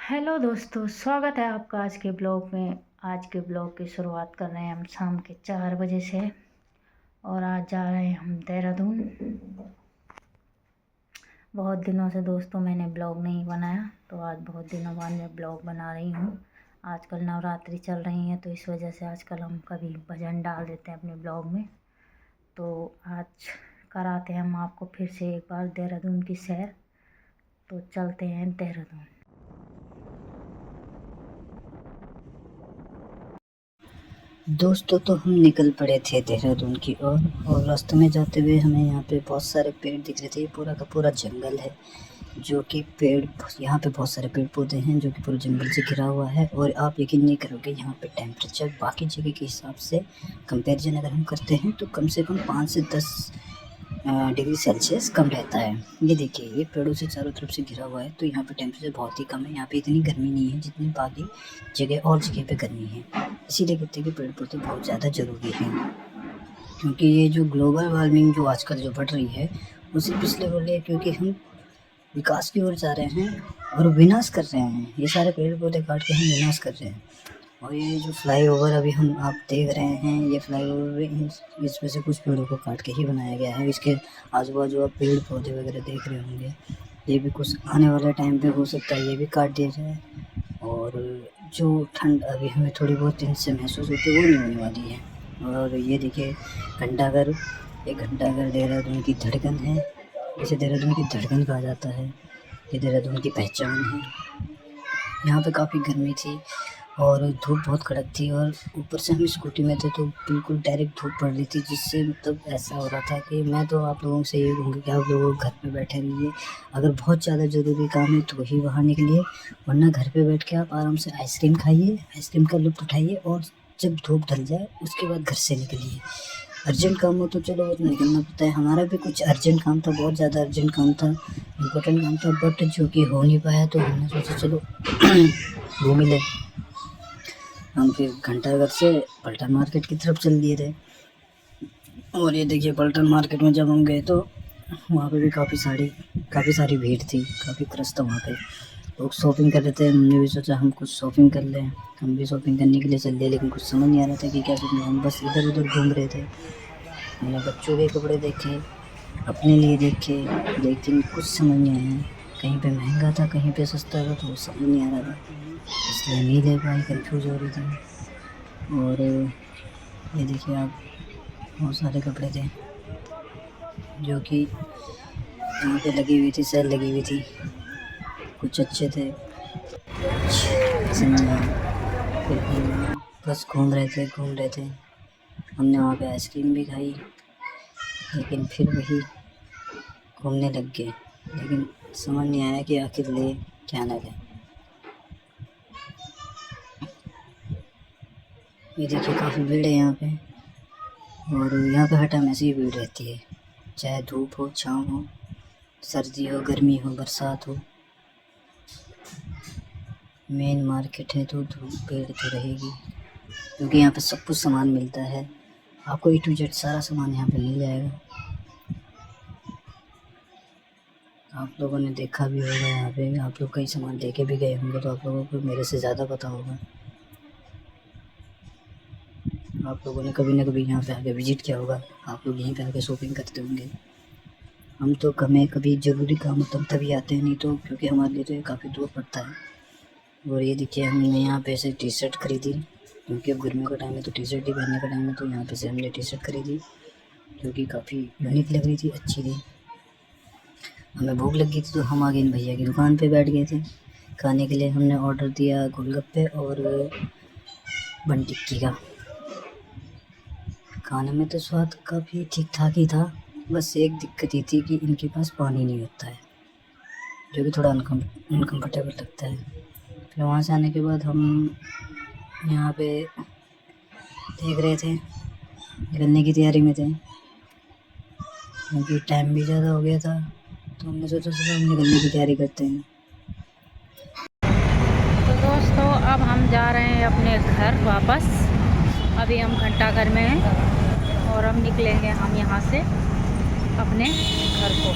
Hello दोस्तों, स्वागत है आपका आज के ब्लॉग में। आज के ब्लॉग की शुरुआत कर रहे हैं हम शाम के 4 बजे से और आज जा रहे हैं हम देहरादून। बहुत दिनों से दोस्तों मैंने ब्लॉग नहीं बनाया, तो आज बहुत दिनों बाद मैं ब्लॉग बना रही हूँ। आजकल नवरात्रि चल रही है, तो इस वजह से आजकल हम कभी भजन डाल देते हैं अपने ब्लॉग में। तो आज कराते हैं हम आपको फिर से एक बार देहरादून की सैर। तो चलते हैं देहरादून। दोस्तों तो हम निकल पड़े थे देहरादून की ओर और रास्ते में जाते हुए हमें यहाँ पे बहुत सारे पेड़ दिख रहे थे। ये पूरा का पूरा जंगल है, जो कि पेड़ यहाँ पे बहुत सारे पेड़ पौधे हैं जो कि पूरे जंगल से घिरा हुआ है। और आप यकीन नहीं करोगे, यहाँ पे टेम्परेचर बाकी जगह के हिसाब से कंपैरिजन अगर हम करते हैं तो कम से कम 5 से 10 डिग्री सेल्सियस कम रहता है। ये देखिए, ये पेड़ों से चारों तरफ से घिरा हुआ है, तो यहाँ पे टेम्परेचर बहुत ही कम है। यहाँ पे इतनी गर्मी नहीं है जितनी बाकी जगह और जगह पे गर्मी है। इसीलिए कहते हैं कि पेड़ पौधे बहुत ज़्यादा ज़रूरी हैं, क्योंकि ये जो ग्लोबल वार्मिंग जो आजकल जो बढ़ रही है उसे पिछले हो रही है, क्योंकि हम विकास की ओर जा रहे हैं और विनाश कर रहे हैं। ये सारे पेड़ पौधे काट के हम विनाश कर रहे हैं। और ये जो फ्लाईओवर अभी हम आप देख रहे हैं, ये फ्लाईओवर इसमें से कुछ पेड़ों को काट के ही बनाया गया है। इसके आजू बाजू आप पेड़ पौधे वगैरह देख रहे होंगे, ये भी कुछ आने वाले टाइम पे हो सकता है ये भी काट दिया जाए। और जो ठंड अभी हमें थोड़ी बहुत इनसे महसूस होती है वो नहीं होने वाली है। और ये देखिए घंटाघर, ये घंटाघर देहरादून की धड़कन है। इसे देहरादून की धड़कन कहा जाता है। ये देहरादून की पहचान है। यहाँ पे काफ़ी गर्मी थी और धूप बहुत कड़क थी, और ऊपर से हम स्कूटी में थे तो बिल्कुल डायरेक्ट धूप पड़ रही थी, जिससे मतलब ऐसा हो रहा था कि मैं तो आप लोगों से ये कहूँगा कि आप लोग घर पे बैठे रहिए। अगर बहुत ज़्यादा ज़रूरी काम है तो ही बाहर निकलिए, वरना घर पे बैठ के आप आराम से आइसक्रीम खाइए, आइसक्रीम का लुत्फ़ उठाइए, और जब धूप ढल जाए उसके बाद घर से निकलिए। अर्जेंट काम हो तो चलो वो तो निकलना पड़ता है। हमारा भी कुछ अर्जेंट काम था, बहुत ज़्यादा अर्जेंट काम था, इम्पोर्टेंट काम था, बट जो कि हो नहीं पाया तो हमने सोचा चलो घूम ही लें। हम फिर घंटाघर से पलटन मार्केट की तरफ चल दिए थे। और ये देखिए, पलटन मार्केट में जब हम गए तो वहाँ पे भी काफ़ी सारी भीड़ थी, काफ़ी क्रश था वहाँ पे। लोग शॉपिंग कर रहे थे, हमने भी सोचा हम कुछ शॉपिंग कर लें। हम भी शॉपिंग करने के लिए चल दिए, लेकिन कुछ समझ नहीं आ रहा था कि क्या करना। हम बस इधर उधर घूम रहे थे। हमने बच्चों के कपड़े देखे, अपने लिए देखे, लेकिन कुछ समझ नहीं आया। कहीं पे महंगा था, कहीं पे सस्ता था, तो समझ नहीं आ रहा था, इसलिए नहीं ले पाए, कंफ्यूज हो रही थी। और ये देखिए आप, बहुत सारे कपड़े थे जो कि यहाँ पे लगी हुई थी, सेल लगी हुई थी। कुछ अच्छे थे, कुछ पसंद नहीं आए। फिर हम बस घूम रहे थे। हमने वहाँ पे आइसक्रीम भी खाई, लेकिन फिर वही घूमने लग गए। लेकिन समझ नहीं आया कि आखिर ले क्या ना लें। ये देखिए, काफ़ी भीड़ है यहाँ पे, और यहाँ पे हर टाइम ऐसी ही भीड़ रहती है, चाहे धूप हो, छाँव हो, सर्दी हो, गर्मी हो, बरसात हो। मेन मार्केट है तो धूप भीड़ तो रहेगी, क्योंकि यहाँ पे सब कुछ सामान मिलता है। आपको A to Z सारा सामान यहाँ पे मिल जाएगा। आप लोगों ने देखा भी होगा, यहाँ पे आप लोग कई सामान लेके भी गए होंगे, तो आप लोगों को मेरे से ज़्यादा पता होगा। आप लोगों ने कभी ना कभी यहाँ पे आके विजिट किया होगा, आप लोग यहीं पे आके शॉपिंग करते होंगे। हम तो हमें कभी ज़रूरी काम होता तभी आते हैं, नहीं तो क्योंकि हमारे लिए तो ये काफ़ी दूर पड़ता है। और ये देखिए, हमने यहाँ पे से टी शर्ट खरीदी, क्योंकि अब गर्मियों का टाइम है तो टी शर्ट ही पहनने का टाइम है, तो यहाँ पे से हमने टी शर्ट खरीदी जो कि काफ़ी यूनिक लग रही थी, अच्छी थी। हमें भूख लग गई थी तो हम आगे इन भैया की दुकान पे बैठ गए थे खाने के लिए। हमने ऑर्डर दिया गोलगप्पे और बन टिक्की का। खाने में तो स्वाद काफ़ी ठीक ठाक ही था, बस एक दिक्कत ये थी कि इनके पास पानी नहीं होता है, जो कि थोड़ा अनकम्फर्टेबल लगता है। फिर वहाँ से आने के बाद हम यहाँ पे देख रहे थे, निकलने की तैयारी में थे, क्योंकि टाइम भी ज़्यादा हो गया था, तो हमने सोचा चलो हम निकलने की तैयारी करते हैं। तो दोस्तों, अब हम जा रहे हैं अपने घर वापस। अभी हम घंटाघर में हैं और अब निकलेंगे हम यहाँ से अपने घर को।